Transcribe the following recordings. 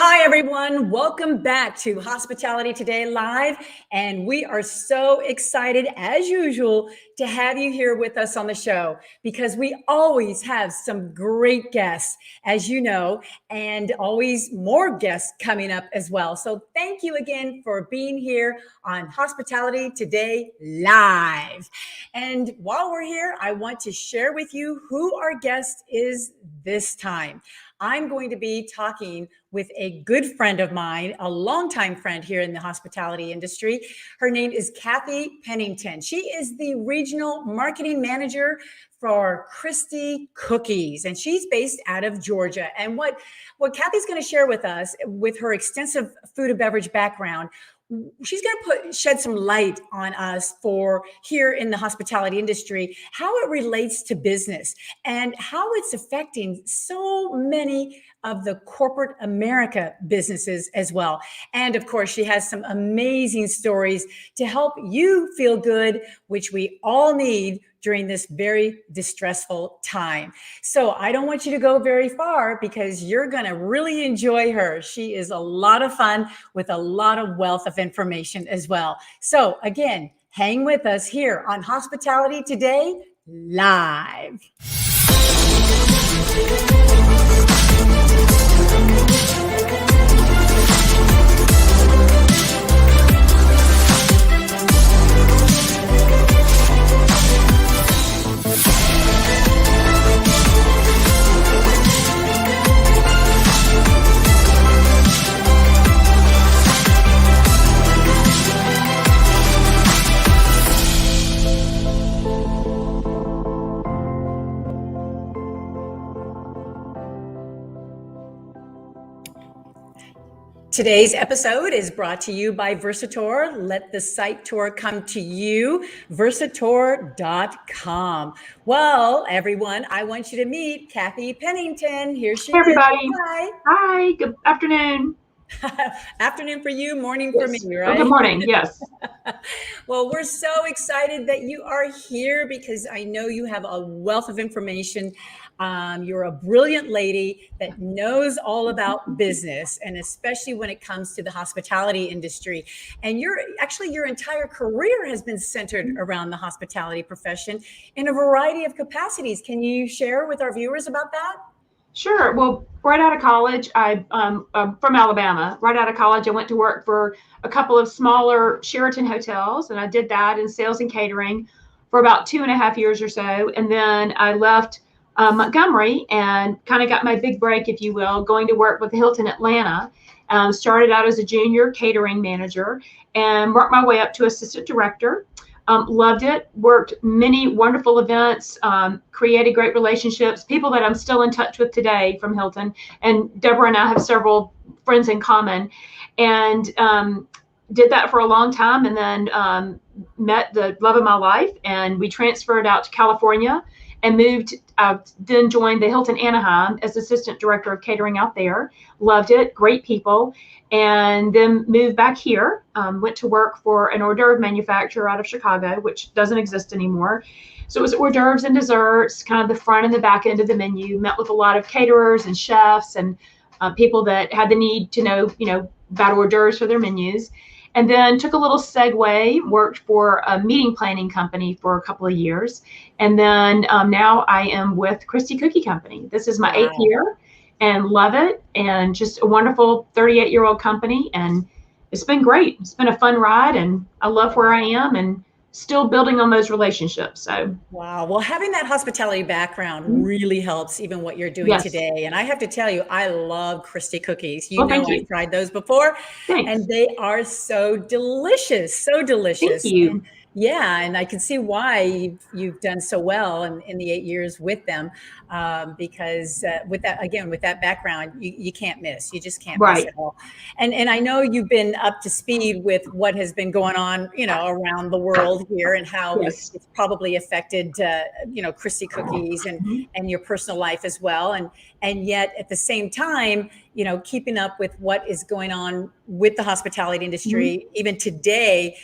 Hi, everyone. Welcome back to Hospitality Today Live. And we are so excited, as usual, to have you here with us on the show because we always have some great guests, as you know, and always more guests coming up as well. So thank you again for being here on Hospitality Today Live. And while we're here, I want to share with you who our guest is this time. I'm going to be talking with a good friend of mine, a longtime friend here in the hospitality industry. Her name is Cathy Pennington. She is the regional marketing manager for Christie Cookies, and she's based out of Georgia. And what Cathy's going to share with us, with her extensive food and beverage background, she's going to shed some light on us for here in the hospitality industry, how it relates to business and how it's affecting so many of the corporate America businesses as well. And of course, she has some amazing stories to help you feel good, which we all need during this very distressful time. So I don't want you to go very far because you're going to really enjoy her. She is a lot of fun with a lot of wealth of information as well. So again, hang with us here on Hospitality Today Live. Today's episode is brought to you by Versator. Let the site tour come to you, versator.com. Well, everyone, I want you to meet Cathy Pennington. Here she is. Hey, everybody. Hi. Hi, good afternoon. Afternoon for you, morning for me, right? Oh, good morning, yes. Well, we're so excited that you are here because I know you have a wealth of information. You're a brilliant lady that knows all about business, and especially when it comes to the hospitality industry. And your entire career has been centered around the hospitality profession in a variety of capacities. Can you share with our viewers about that? Sure. Well, right out of college, I'm from Alabama. Right out of college, I went to work for a couple of smaller Sheraton hotels, and I did that in sales and catering for about 2.5 years or so. And then I left Montgomery and kind of got my big break, if you will, going to work with the Hilton Atlanta. Started out as a junior catering manager and worked my way up to assistant director. Loved it, worked many wonderful events, created great relationships, people that I'm still in touch with today from Hilton. And Deborah and I have several friends in common, and did that for a long time, and then met the love of my life, and we transferred out to California and moved out, then joined the Hilton Anaheim as assistant director of catering out there. Loved it, great people. And then moved back here, went to work for an hors d'oeuvre manufacturer out of Chicago, which doesn't exist anymore. So it was hors d'oeuvres and desserts, kind of the front and the back end of the menu. Met with a lot of caterers and chefs and people that had the need to know, about hors d'oeuvres for their menus. And then took a little segue, worked for a meeting planning company for a couple of years. And then now I am with Christie Cookie Company. This is my 8th year. And love it, and just a wonderful 38-year-old company, and it's been great. It's been a fun ride, and I love where I am and still building on those relationships. So wow. Well, having that hospitality background really helps even what you're doing today. And I have to tell you, I love Christie Cookies. I've tried those before. Thanks. And they are so delicious, so delicious. Thank you. And I can see why you've done so well in the 8 years with them, because with that background, you can't miss. You just can't miss at all. And I know you've been up to speed with what has been going on, around the world here and how it's probably affected, Christie Cookies and your personal life as well. And yet at the same time, keeping up with what is going on with the hospitality industry. Even today,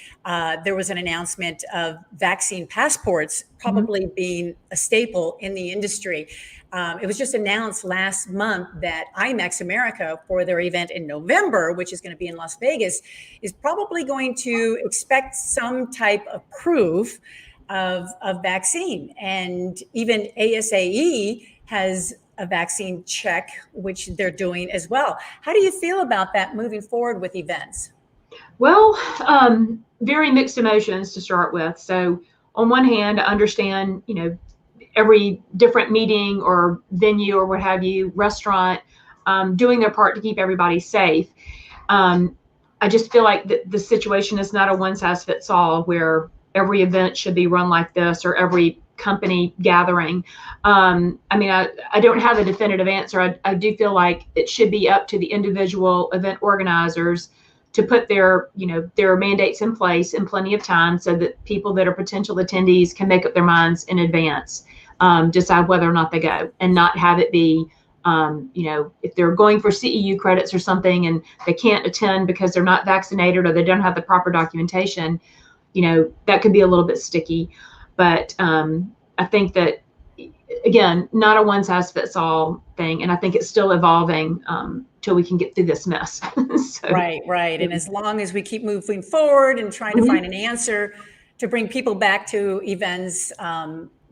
there was an announcement of vaccine passports probably being a staple in the industry. it was just announced last month that IMAX America, for their event in November, which is going to be in Las Vegas, is probably going to expect some type of proof of vaccine. And even ASAE has a vaccine check, which they're doing as well. How do you feel about that moving forward with events? Well, very mixed emotions to start with. So on one hand, I understand, every different meeting or venue or what have you, restaurant, doing their part to keep everybody safe. I just feel like the situation is not a one size fits all where every event should be run like this or every company gathering. I don't have a definitive answer. I do feel like it should be up to the individual event organizers to put their mandates in place in plenty of time so that people that are potential attendees can make up their minds in advance, decide whether or not they go, and not have it be, if they're going for CEU credits or something and they can't attend because they're not vaccinated or they don't have the proper documentation, that could be a little bit sticky. But I think that, again, not a one size fits all thing. And I think it's still evolving till we can get through this mess. So, Right. And as long as we keep moving forward and trying to find an answer to bring people back to events,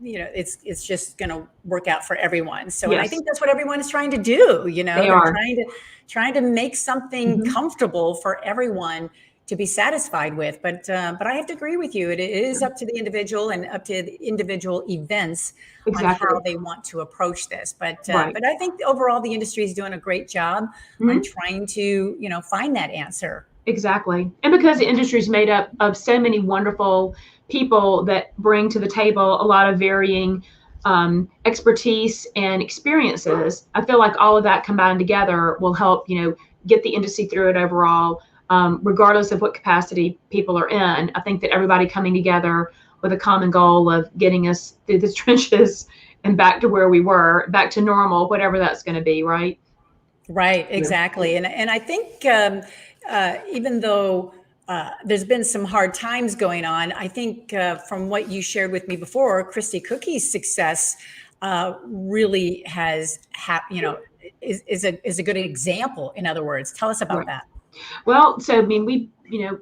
it's just going to work out for everyone. So, yes. And I think that's what everyone is trying to do. They're trying to make something comfortable for everyone to be satisfied with. But I have to agree with you. It is up to the individual and up to the individual events on how they want to approach this. But I think overall the industry is doing a great job on trying to, find that answer. Exactly. And because the industry is made up of so many wonderful people that bring to the table a lot of varying expertise and experiences, I feel like all of that combined together will help, get the industry through it overall. Regardless of what capacity people are in. I think that everybody coming together with a common goal of getting us through the trenches and back to where we were, back to normal, whatever that's going to be, right? Right, exactly. And I think even though there's been some hard times going on, I think from what you shared with me before, Christie Cookie's success really has, is a good example. In other words, tell us about that. Well, so we,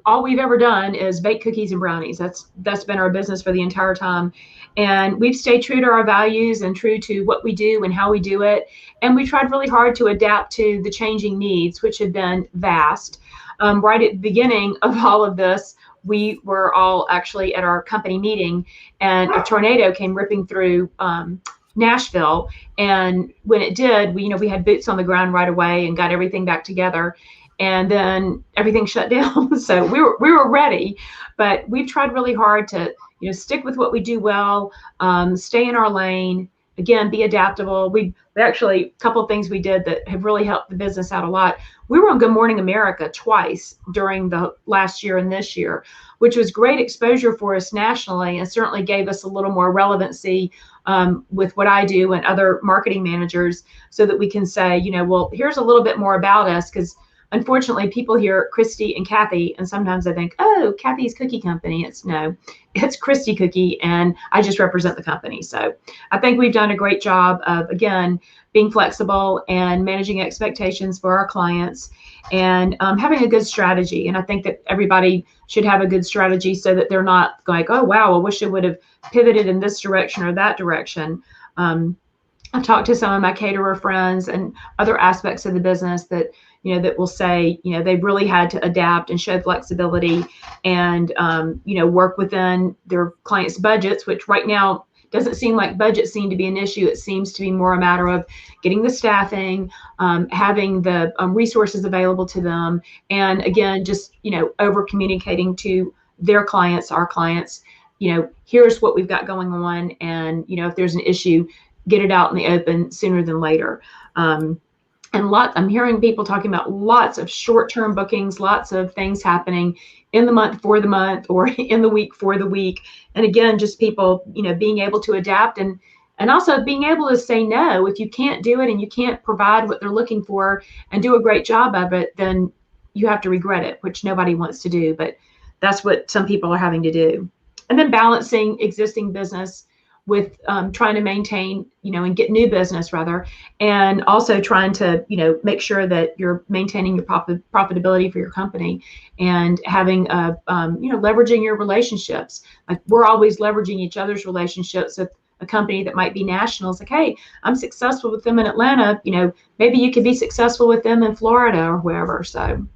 all we've ever done is bake cookies and brownies. That's been our business for the entire time, and we've stayed true to our values and true to what we do and how we do it. And we tried really hard to adapt to the changing needs, which have been vast. Right at the beginning of all of this, we were all actually at our company meeting, and a tornado came ripping through Nashville. And when it did, we had boots on the ground right away and got everything back together. And then everything shut down. So we were ready, but we've tried really hard to, stick with what we do well, stay in our lane, again, be adaptable. We actually, a couple of things we did that have really helped the business out a lot. We were on Good Morning America twice during the last year and this year, which was great exposure for us nationally and certainly gave us a little more relevancy with what I do and other marketing managers so that we can say, well, here's a little bit more about us, because unfortunately, people hear Christie and Cathy, and sometimes I think, oh, Cathy's Cookie Company. It's Christie Cookie, and I just represent the company. So I think we've done a great job of, again, being flexible and managing expectations for our clients and having a good strategy. And I think that everybody should have a good strategy so that they're not going, oh, wow, I wish I would have pivoted in this direction or that direction. I've talked to some of my caterer friends and other aspects of the business that will say, they've really had to adapt and show flexibility and, work within their clients' budgets, which right now doesn't seem like budgets seem to be an issue. It seems to be more a matter of getting the staffing, having the resources available to them. And again, just, over communicating to their clients, our clients, here's what we've got going on. And, if there's an issue, get it out in the open sooner than later. I'm hearing people talking about lots of short-term bookings, lots of things happening in the month for the month or in the week for the week. And again, just people, being able to adapt and also being able to say no. If you can't do it and you can't provide what they're looking for and do a great job of it, then you have to regret it, which nobody wants to do. But that's what some people are having to do. And then balancing existing business trying to maintain, and get new business rather, and also trying to, make sure that you're maintaining your profitability for your company, and having leveraging your relationships. Like, we're always leveraging each other's relationships. With a company that might be national, it's like, hey, I'm successful with them in Atlanta, maybe you could be successful with them in Florida or wherever. So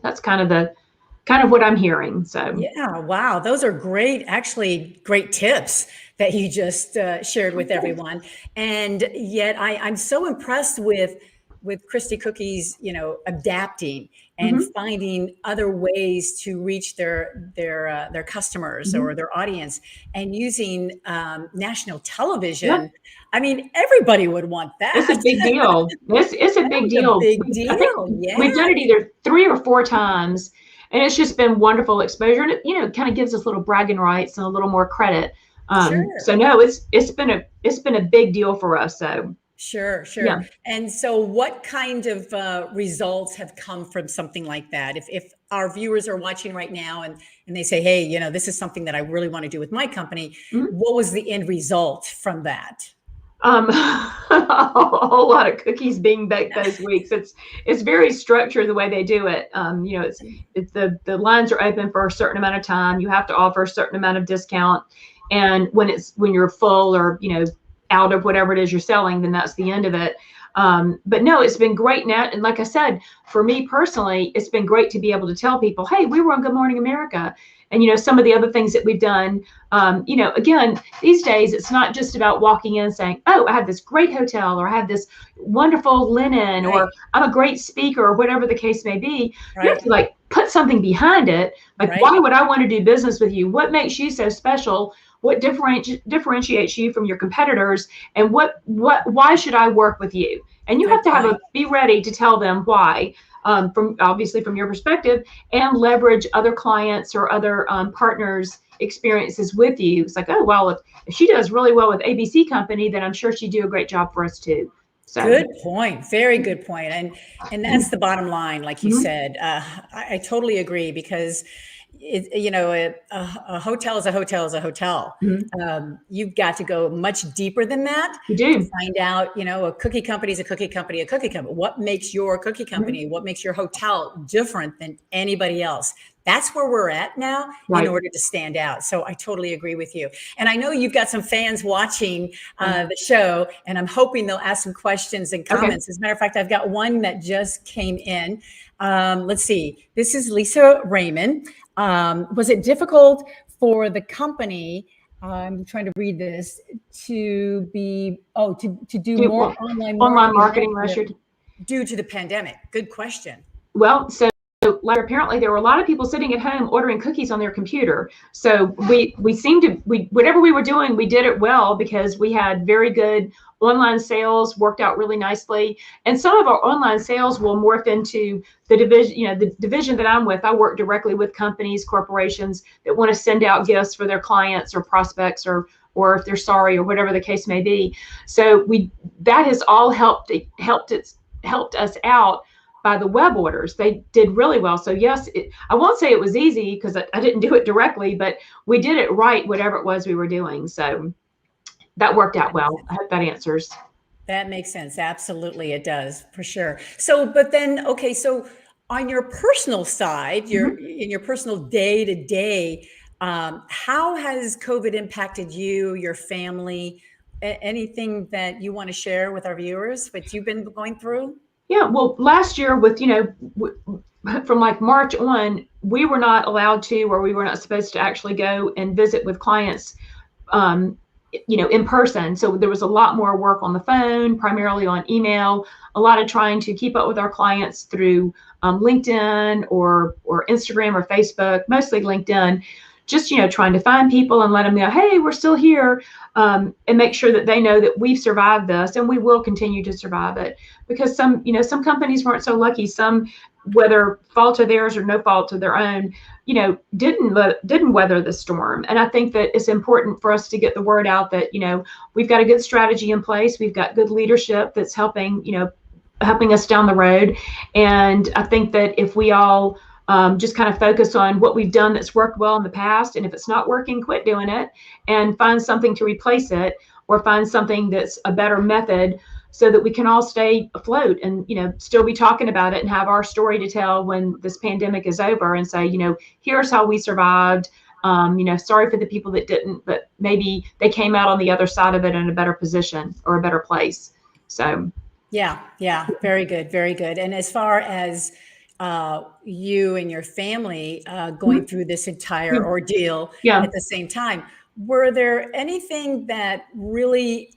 that's kind of what I'm hearing. So yeah, wow, those are great, actually great tips that you just shared with everyone. And yet I'm so impressed with Christie Cookies, adapting and finding other ways to reach their customers or their audience, and using national television. yeah, I mean, everybody would want it's a that. big deal. It's a That big was a deal. big I think deal. we've Yeah, done it either 3 or 4 times, and it's just been wonderful exposure. And it kind of gives us little bragging rights and a little more credit. So sure. no, it's been a big deal for us. So Sure, yeah. sure. And so what kind of results have come from something like that? If our viewers are watching right now and they say, hey, this is something that I really want to do with my company, Mhm. what was the end result from that? A whole lot of cookies being baked those weeks. It's very structured the way they do it. It's the lines are open for a certain amount of time. You have to offer a certain amount of discount, and when you're full, or out of whatever it is you're selling, then that's the end of it. But no, it's been great now. And like I said, for me personally, it's been great to be able to tell people, hey, we were on Good Morning America. And, some of the other things that we've done, again, these days, it's not just about walking in and saying, oh, I have this great hotel, or I have this wonderful linen, Right, or I'm a great speaker, or whatever the case may be. You have right, to put something behind it. Like, right, why would I want to do business with you? What makes you so special? What differentiates you from your competitors? And why should I work with you? And you good have to point. be ready to tell them why, from your perspective, and leverage other clients or other partners' experiences with you. It's like, oh, well, if she does really well with ABC Company, then I'm sure she'd do a great job for us too. So, Good point. Very good point. And that's the bottom line, like you mhm, said. I totally agree, because a hotel is a hotel is a hotel. mhm, You've got to go much deeper than that you to do. find out, a cookie company is a cookie company, a cookie company. What makes your cookie Mhm, company, what makes your hotel different than anybody else? That's where we're at now in right. order to stand out. So I totally agree with you. And I know you've got some fans watching the show, and I'm hoping they'll ask some questions and Okay. comments. As a matter of fact, I've got one that just came in. Let's see. This is Lisa Raymond. Was it difficult for the company? I'm trying to read this, to do Do more online online marketing marketing last year. due to the pandemic. Good question. Well, so apparently there were a lot of people sitting at home ordering cookies on their computer. So we seemed to whatever we were doing, we did it well, because we had very good online sales, worked out really nicely. And some of our online sales will morph into the division, the division that I'm with. I work directly with companies, corporations that want to send out gifts for their clients or prospects, or if they're sorry, or whatever the case may be. So that has all helped us out by the web orders. They did really well. So yes, I won't say it was easy, because I didn't do it directly, but we did it right, whatever it was we were doing. So that worked out well. I hope that answers. That makes sense. Absolutely, it does, for sure. So, but then, okay, so on your personal side, Mhm. in your personal day to day, how has COVID impacted you, your family? Anything that you want to share with our viewers, what you've been going through? Yeah, well, last year with, from March on, we were not allowed to, or we were not supposed to actually go and visit with clients, um, in person. So there was a lot more work on the phone, primarily on email, a lot of trying to keep up with our clients through LinkedIn or Instagram or Facebook, mostly LinkedIn, just, trying to find people and let them know, hey, we're still here, and make sure that they know that we've survived this and we will continue to survive it. Because some companies weren't so lucky. Some, whether fault of theirs or no fault of their own, didn't weather the storm. And I think that it's important for us to get the word out that, we've got a good strategy in place. We've got good leadership that's helping us down the road. And I think that if we all just kind of focus on what we've done that's worked well in the past. And if it's not working, quit doing it and find something to replace it, or find something that's a better method, so that we can all stay afloat and, still be talking about it and have our story to tell when this pandemic is over, and say, here's how we survived. Sorry for the people that didn't, but maybe they came out on the other side of it in a better position or a better place. So. Yeah. Very good. Very good. And as far as you and your family going through this entire ordeal at the same time, were there anything that really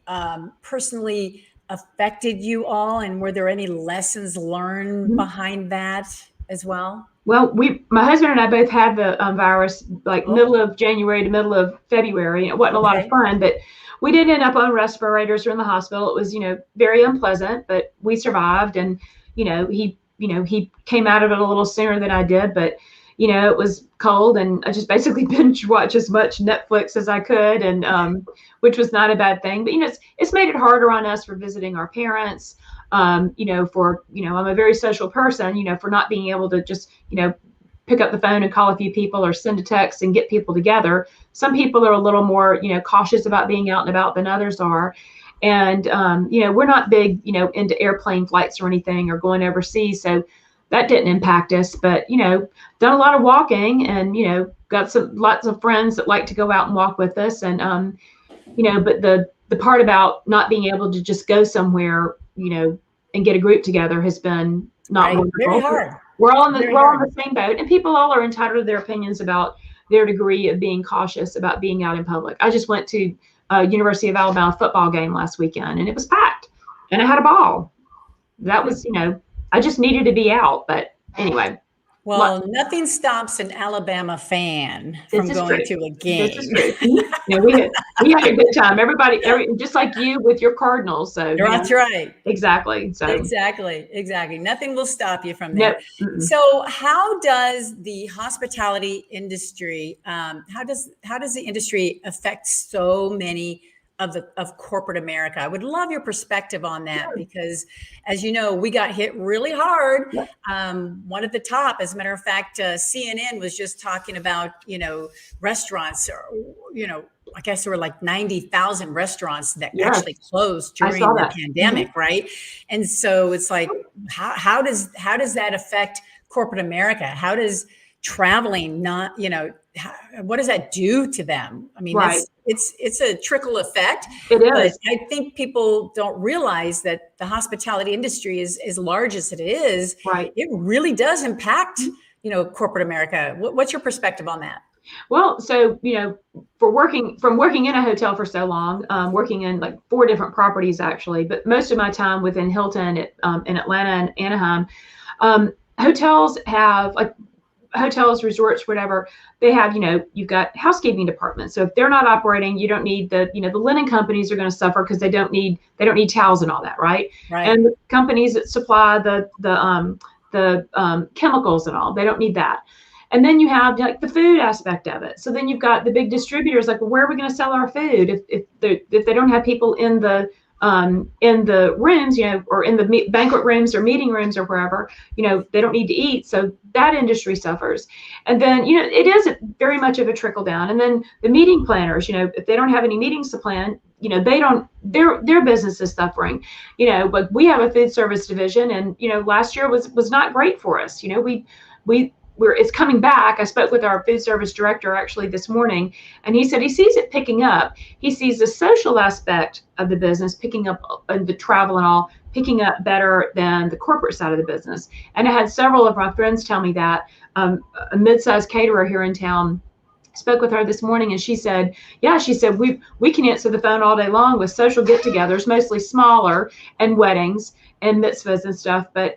personally affected you all? And were there any lessons learned behind that as well? Well, my husband and I both had the virus middle of January to middle of February. It wasn't a lot of fun, but we did end up on respirators or in the hospital. It was, very unpleasant, but we survived. And, he came out of it a little sooner than I did, but, it was cold, and I just basically binge watched as much Netflix as I could, and which was not a bad thing. But, it's made it harder on us for visiting our parents. I'm a very social person, for not being able to just, pick up the phone and call a few people or send a text and get people together. Some people are a little more, cautious about being out and about than others are. And, we're not big, into airplane flights or anything, or going overseas. So that didn't impact us, but, done a lot of walking, and, got lots of friends that like to go out and walk with us. And, but the part about not being able to just go somewhere, and get a group together has been not wonderful. Very hard. We're all on the same boat, and people all are entitled to their opinions about their degree of being cautious about being out in public. I just went to a University of Alabama football game last weekend, and it was packed, and I had a ball. That was, I just needed to be out. But anyway. Well, nothing stops an Alabama fan from going to a game. This is true. We had a good time. Everybody, just like you with your Cardinals. So that's right. Exactly. So exactly. Nothing will stop you from that. Nope. So, how does the hospitality industry? How does the industry affect so many of corporate America? I would love your perspective on that, because as you know, we got hit really hard. One at the top, as a matter of fact, CNN was just talking about, restaurants, or, I guess there were like 90,000 restaurants that actually closed during the pandemic. Right. And so it's like, how does that affect corporate America? How does traveling not, what does that do to them? I mean, it's a trickle effect. It is. But I think people don't realize that the hospitality industry is as large as it is. Right. It really does impact, corporate America. What's your perspective on that? Well, so, from working in a hotel for so long, working in like 4 different properties actually, but most of my time within Hilton in Atlanta and Anaheim, hotels have hotels, resorts, whatever, they have, you've got housekeeping departments. So if they're not operating, you don't need the linen companies are going to suffer because they don't need towels and all that. Right. And the companies that supply the chemicals and all, they don't need that. And then you have like the food aspect of it. So then you've got the big distributors, like, well, where are we going to sell our food if they don't have people in the rooms, or in the banquet rooms or meeting rooms or wherever, they don't need to eat. So that industry suffers. And then, it is very much of a trickle down. And then the meeting planners, if they don't have any meetings to plan, their business is suffering. But we have a food service division, and, last year was not great for us. It's coming back. I spoke with our food service director actually this morning, and he said he sees it picking up. He sees the social aspect of the business picking up, and the travel and all picking up better than the corporate side of the business. And I had several of my friends tell me that. A mid-sized caterer here in town, spoke with her this morning, and she said, we can answer the phone all day long with social get-togethers, mostly smaller, and weddings and mitzvahs and stuff. But,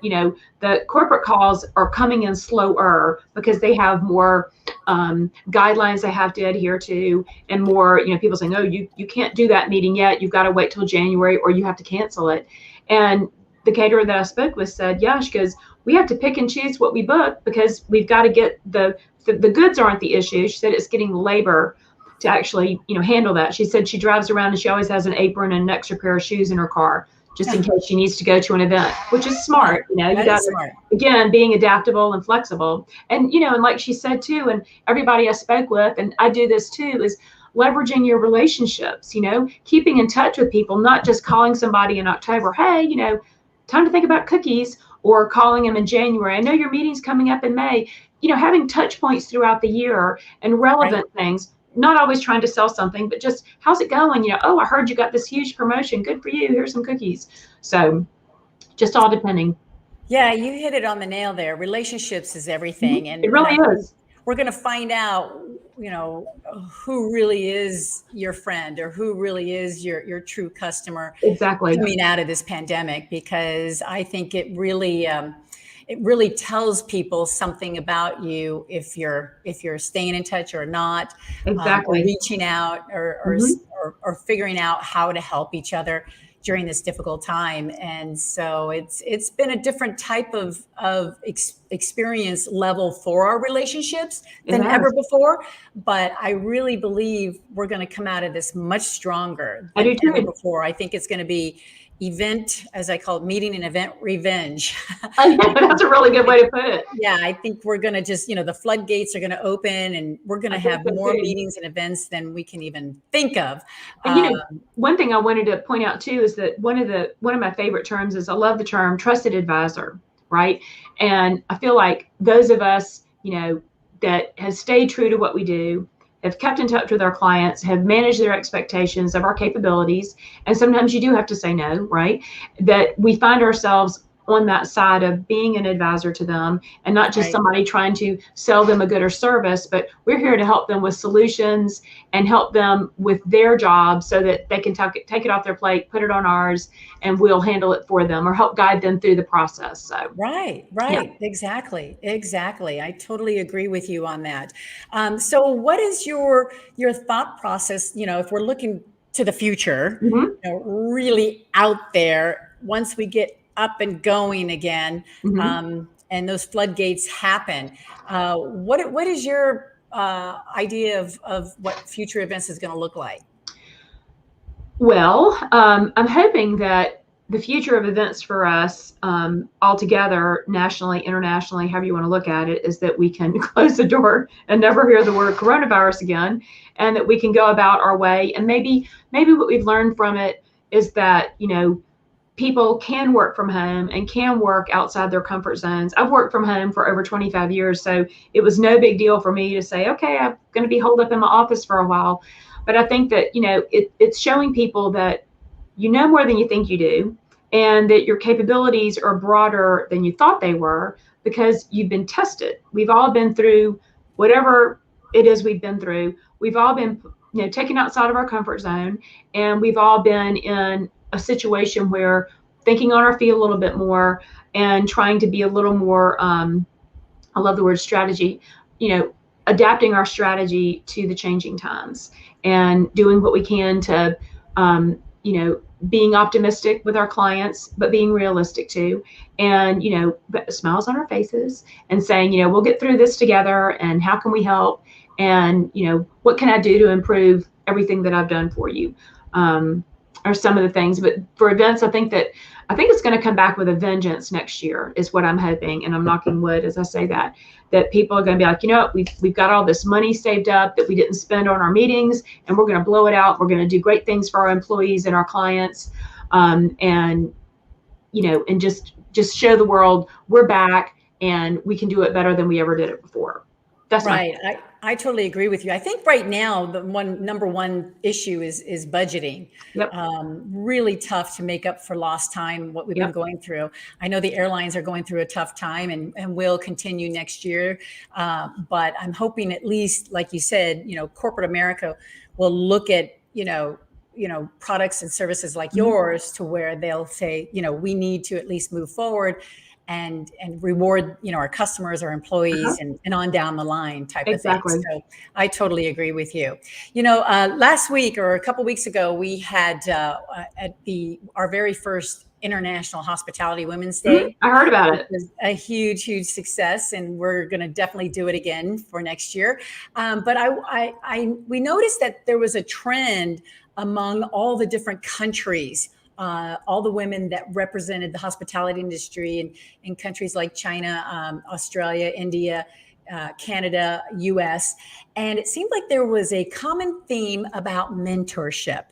the corporate calls are coming in slower because they have more guidelines they have to adhere to, and more, people saying, oh, you can't do that meeting yet. You've got to wait till January, or you have to cancel it. And the caterer that I spoke with said, she goes, we have to pick and choose what we book because we've got to get the goods aren't the issue. She said it's getting labor to actually, handle that. She said she drives around and she always has an apron and an extra pair of shoes in her car just in case she needs to go to an event, which is smart. You That got is to, smart. again, being adaptable and flexible. And, and like she said too, and everybody I spoke with, and I do this too, is leveraging your relationships, keeping in touch with people, not just calling somebody in October, hey, time to think about cookies, or calling them in January. I know your meeting's coming up in May. Having touch points throughout the year and relevant things, not always trying to sell something, but just how's it going? Oh, I heard you got this huge promotion. Good for you. Here's some cookies. So just all depending. Yeah, you hit it on the nail there. Relationships is everything. And it really is. We're going to find out, who really is your friend or who really is your true customer. Exactly. Coming out of this pandemic, because I think it really tells people something about you if you're staying in touch or not. Exactly. Or reaching out or figuring out how to help each other during this difficult time. And so it's been a different type of experience level for our relationships than ever before. But I really believe we're going to come out of this much stronger than ever before. I think it's going to be as I call it, meeting and event revenge. That's a really good way to put it. Yeah, I think we're going to just, the floodgates are going to open, and we're going to have more meetings and events than we can even think of. And one thing I wanted to point out too is that one of my favorite terms is, I love the term trusted advisor, right? And I feel like those of us, that have stayed true to what we do, have kept in touch with our clients, have managed their expectations of our capabilities. And sometimes you do have to say no, right? That we find ourselves on that side of being an advisor to them, and not just somebody trying to sell them a good or service, but we're here to help them with solutions and help them with their job so that they can take it off their plate, put it on ours, and we'll handle it for them or help guide them through the process. So Right. Yeah. Exactly. I totally agree with you on that. So what is your thought process, if we're looking to the future, really out there, once we get up and going again, and those floodgates happen, what is your idea of what future events is going to look like? Well, I'm hoping that the future of events for us, altogether, nationally, internationally, however you want to look at it, is that we can close the door and never hear the word coronavirus again, and that we can go about our way. And maybe what we've learned from it is that, people can work from home and can work outside their comfort zones. I've worked from home for over 25 years, so it was no big deal for me to say, okay, I'm going to be holed up in my office for a while. But I think that, it's showing people that you know more than you think you do, and that your capabilities are broader than you thought they were, because you've been tested. We've all been through whatever it is we've been through. We've all been, taken outside of our comfort zone, and we've all been in a situation where thinking on our feet a little bit more and trying to be a little more, I love the word strategy, adapting our strategy to the changing times and doing what we can to, being optimistic with our clients, but being realistic too. And, smiles on our faces and saying, we'll get through this together, and how can we help? And, what can I do to improve everything that I've done for you? Are some of the things. But for events, I think it's going to come back with a vengeance next year, is what I'm hoping. And I'm knocking wood as I say that people are going to be like, we've got all this money saved up that we didn't spend on our meetings, and we're going to blow it out. We're going to do great things for our employees and our clients. And just show the world we're back and we can do it better than we ever did it before. That's right. I totally agree with you. I think right now the number one issue is budgeting. Yep. Really tough to make up for lost time, what we've been going through. I know the airlines are going through a tough time and will continue next year. But I'm hoping, at least, like you said, corporate America will look at, products and services like yours, to where they'll say, we need to at least move forward and reward, our customers, our employees, and on down the line type of thing. So I totally agree with you. Last week or a couple weeks ago, we had our very first International Hospitality Women's Day. I heard about it. It was a huge success, and we're going to definitely do it again for next year. But we noticed that there was a trend among all the different countries all the women that represented the hospitality industry in countries like China, Australia, India, Canada, US. And it seemed like there was a common theme about mentorship.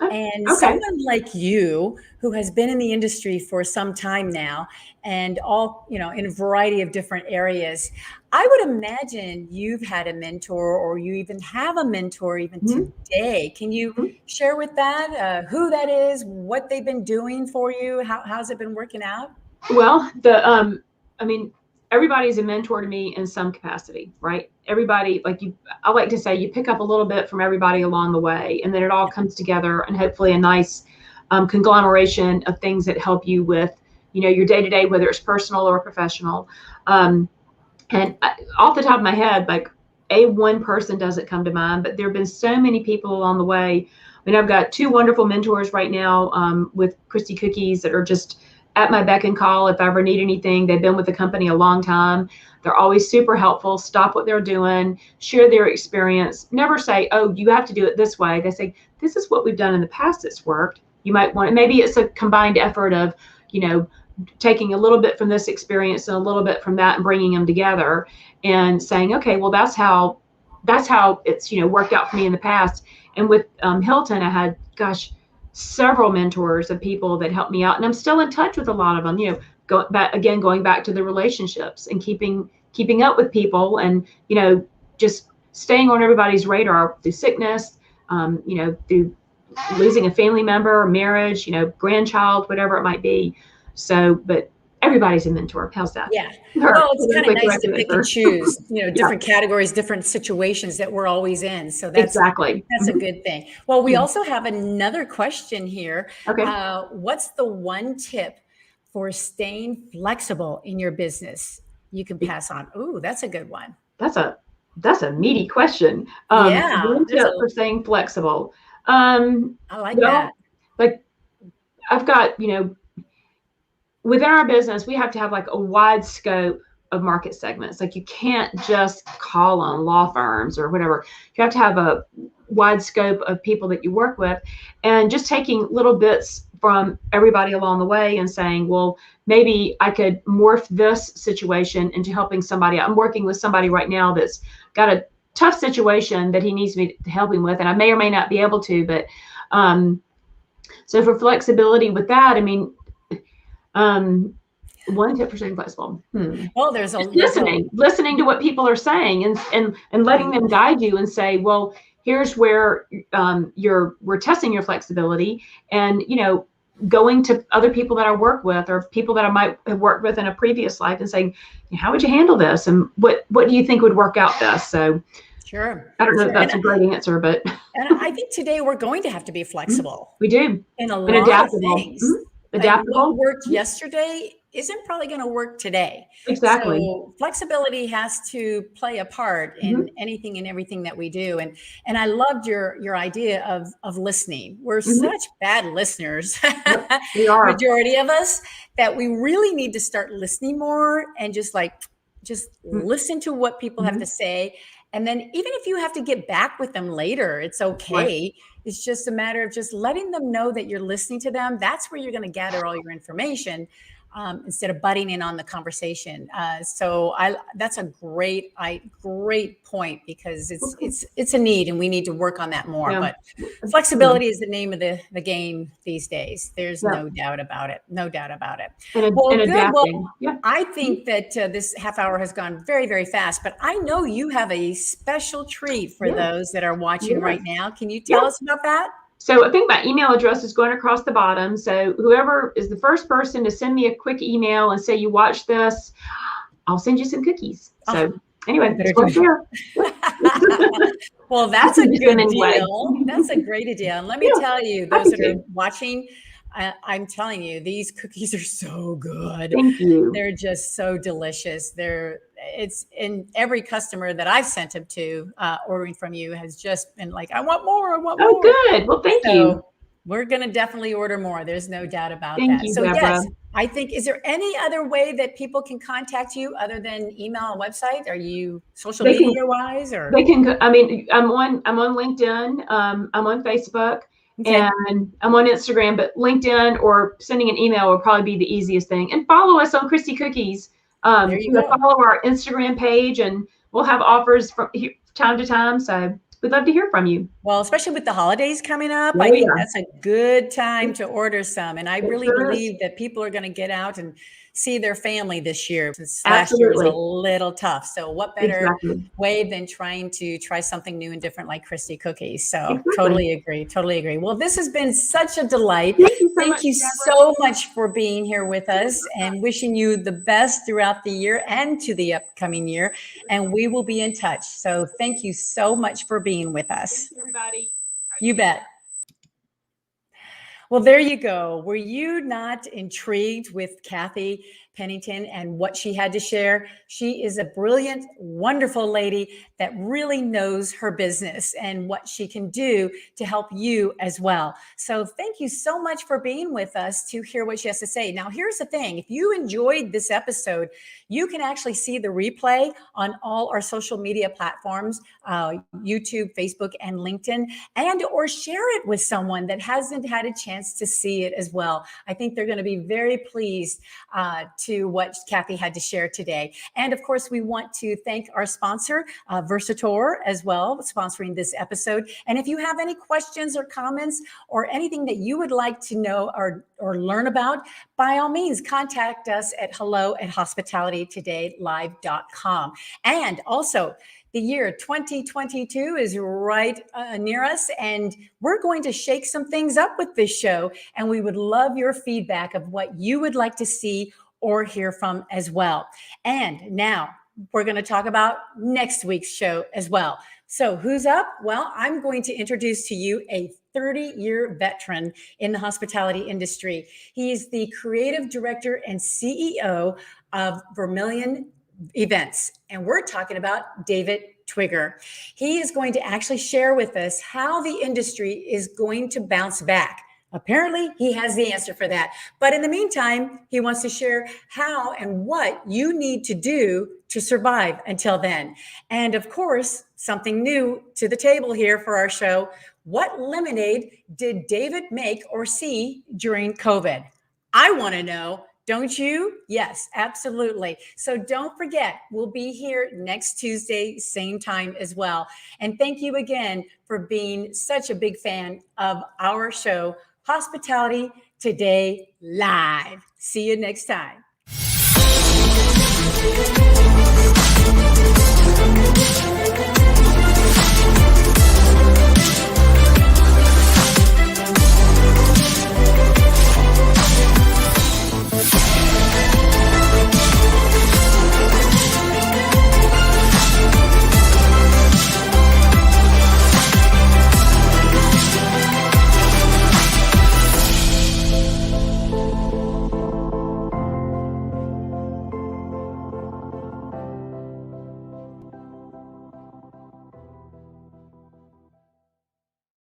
And Okay. someone like you, who has been in the industry for some time now, and all, in a variety of different areas, I would imagine you've had a mentor, or you even have a mentor even today. Can you share with that who that is, what they've been doing for you? How's it been working out? Well, everybody's a mentor to me in some capacity, right? Everybody, I like to say, you pick up a little bit from everybody along the way, and then it all comes together, and hopefully a nice conglomeration of things that help you with, your day-to-day, whether it's personal or professional. Off the top of my head, one person doesn't come to mind, but there have been so many people along the way. I've got 2 wonderful mentors right now with Christie Cookies that are just at my beck and call if I ever need anything. They've been with the company a long time. They're always super helpful, stop what they're doing, share their experience, never say, oh, you have to do it this way. They say, this is what we've done in the past that's worked. You might want, maybe it's a combined effort of, taking a little bit from this experience and a little bit from that and bringing them together and saying, okay, well, that's how it's, worked out for me in the past. And with Hilton, I had, several mentors of people that helped me out, and I'm still in touch with a lot of them. Going back to the relationships and keeping up with people, and just staying on everybody's radar through sickness, through losing a family member, marriage, grandchild, whatever it might be. So, but everybody's a mentor. How's that? Yeah. Well, it's kind of nice to pick and choose, different categories, different situations that we're always in. So that's exactly. That's a good thing. Well, we also have another question here. Okay. What's the one tip for staying flexible in your business you can pass on? Ooh, that's a good one. That's a meaty question. One tip for staying flexible. I like that. I've got, within our business, we have to have a wide scope of market segments. You can't just call on law firms or whatever. You have to have a wide scope of people that you work with, and just taking little bits from everybody along the way and saying, well, maybe I could morph this situation into helping somebody. I'm working with somebody right now that's got a tough situation that he needs me to help him with, and I may or may not be able to, but so for flexibility with that, one tip for staying flexible. Well, there's listening to what people are saying, and letting them guide you and say, well, here's where we're testing your flexibility, and going to other people that I work with, or people that I might have worked with in a previous life, and saying, how would you handle this, and what do you think would work out best? So sure. I don't know if that's a great answer, but and I think today we're going to have to be flexible. We do. In a lot of things. Adaptable. What worked yesterday isn't probably going to work today. Exactly. So flexibility has to play a part in anything and everything that we do. And I loved your idea of listening. We're such bad listeners, we are. Majority of us, that we really need to start listening more, and just listen to what people have to say. And then even if you have to get back with them later, it's okay. Right. It's just a matter of just letting them know that you're listening to them. That's where you're going to gather all your information, instead of butting in on the conversation. So that's a great point, because it's a need, and we need to work on that more. Yeah. But flexibility is the name of the game these days. There's no doubt about it. No doubt about it. And adapting. Well, I think that this half hour has gone very, very fast, but I know you have a special treat for those that are watching right now. Can you tell us about that? So I think my email address is going across the bottom. So whoever is the first person to send me a quick email and say you watch this, I'll send you some cookies. So anyway, well, that's a good deal. That's a great deal. And let me tell you, those that are watching, I'm telling you, these cookies are so good. Thank you. They're just so delicious. It's in every customer that I've sent them to, ordering from you has just been like, I want more. Oh, good. Well, thank you. We're going to definitely order more. There's no doubt about that. Thank you, so Deborah. Yes, I think, is there any other way that people can contact you other than email and website? Are you social media wise, or? They can, I'm on LinkedIn. I'm on Facebook. Okay. And I'm on Instagram, but LinkedIn or sending an email will probably be the easiest thing. And follow us on Christie Cookies. There you go. Follow our Instagram page, and we'll have offers from time to time. So we'd love to hear from you. Well, especially with the holidays coming up, Oh, I think yeah. that's a good time to order some. And I It really sure is. believe that people are going to get out and see their family this year, since last year was a Absolutely. little tough. So what better Exactly. way than trying to try something new and different like Christie Cookies? So Exactly. totally agree. Totally agree. Well, this has been such a delight. Thank you so much, Thank you Deborah. so much for being here with us, and wishing you the best throughout the year and to the upcoming year. And we will be in touch. So thank you so much for being with us. Thanks, everybody. You bet. Well, there you go. Were you not intrigued with Cathy Pennington and what she had to share? She is a brilliant, wonderful lady that really knows her business and what she can do to help you as well. So thank you so much for being with us to hear what she has to say. Now, here's the thing. If you enjoyed this episode, you can actually see the replay on all our social media platforms, YouTube, Facebook, and LinkedIn, and or share it with someone that hasn't had a chance to see it as well. I think they're going to be very pleased to what Cathy had to share today. And of course, we want to thank our sponsor, Versator, as well, sponsoring this episode. And if you have any questions or comments or anything that you would like to know or learn about, by all means, contact us at hello@hospitalitytodaylive.com. And also, the year 2022 is right near us, and we're going to shake some things up with this show. And we would love your feedback of what you would like to see or hear from as well. And now we're going to talk about next week's show as well. So who's up? Well, I'm going to introduce to you a 30-year veteran in the hospitality industry. He is the creative director and CEO of Vermilion Events, and we're talking about David Twigger. He is going to actually share with us how the industry is going to bounce back. Apparently, he has the answer for that. But in the meantime, he wants to share how and what you need to do to survive until then. And of course, something new to the table here for our show. What lemonade did David make or see during COVID? I want to know. Don't you? Yes, absolutely. So don't forget, we'll be here next Tuesday, same time as well. And thank you again for being such a big fan of our show, Hospitality Today Live. See you next time.